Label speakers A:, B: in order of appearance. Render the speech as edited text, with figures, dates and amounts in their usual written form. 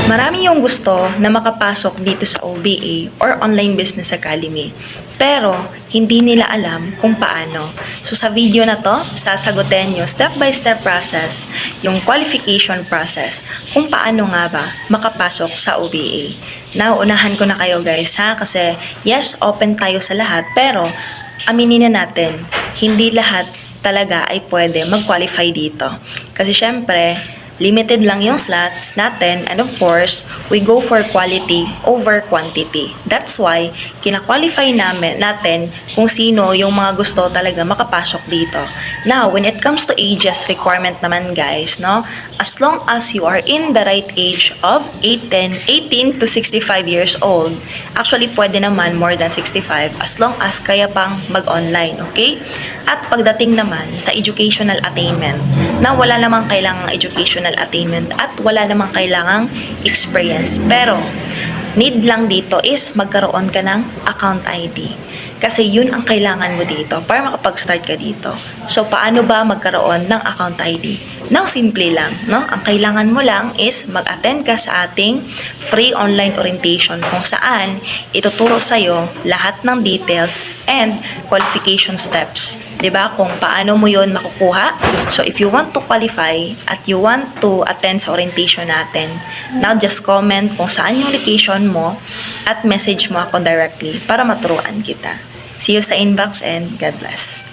A: Marami yung gusto na makapasok dito sa OBA or Online Business Academy. Pero, hindi nila alam kung paano. So, sa video na to, sasagutin yung step-by-step process, yung qualification process, kung paano nga ba makapasok sa OBA. Now, unahan ko na kayo guys ha, kasi yes, open tayo sa lahat, pero aminin na natin, hindi lahat talaga ay pwede mag-qualify dito. Kasi syempre, limited lang yung slots natin, and of course, we go for quality over quantity. That's why, kina-qualify natin kung sino yung mga gusto talaga makapasok dito. Now, when it comes to ages requirement naman guys, no? As long as you are in the right age of 18 to 65 years old, actually pwede naman more than 65 as long as kaya pang mag-online, okay? At pagdating naman sa educational attainment, na wala namang kailangang educational attainment at wala namang kailangang experience. Pero, need lang dito is magkaroon ka ng account ID. Kasi yun ang kailangan mo dito para makapag-start ka dito. So, paano ba magkaroon ng account ID? Now, simple lang, no? Ang kailangan mo lang is mag-attend ka sa ating free online orientation kung saan ituturo sa'yo lahat ng details and qualification steps. 'Di ba? Kung paano mo yun makukuha. So, if you want to qualify at you want to attend sa orientation natin, now just comment kung saan yung location mo at message mo ako directly para maturuan kita. See you sa inbox and God bless.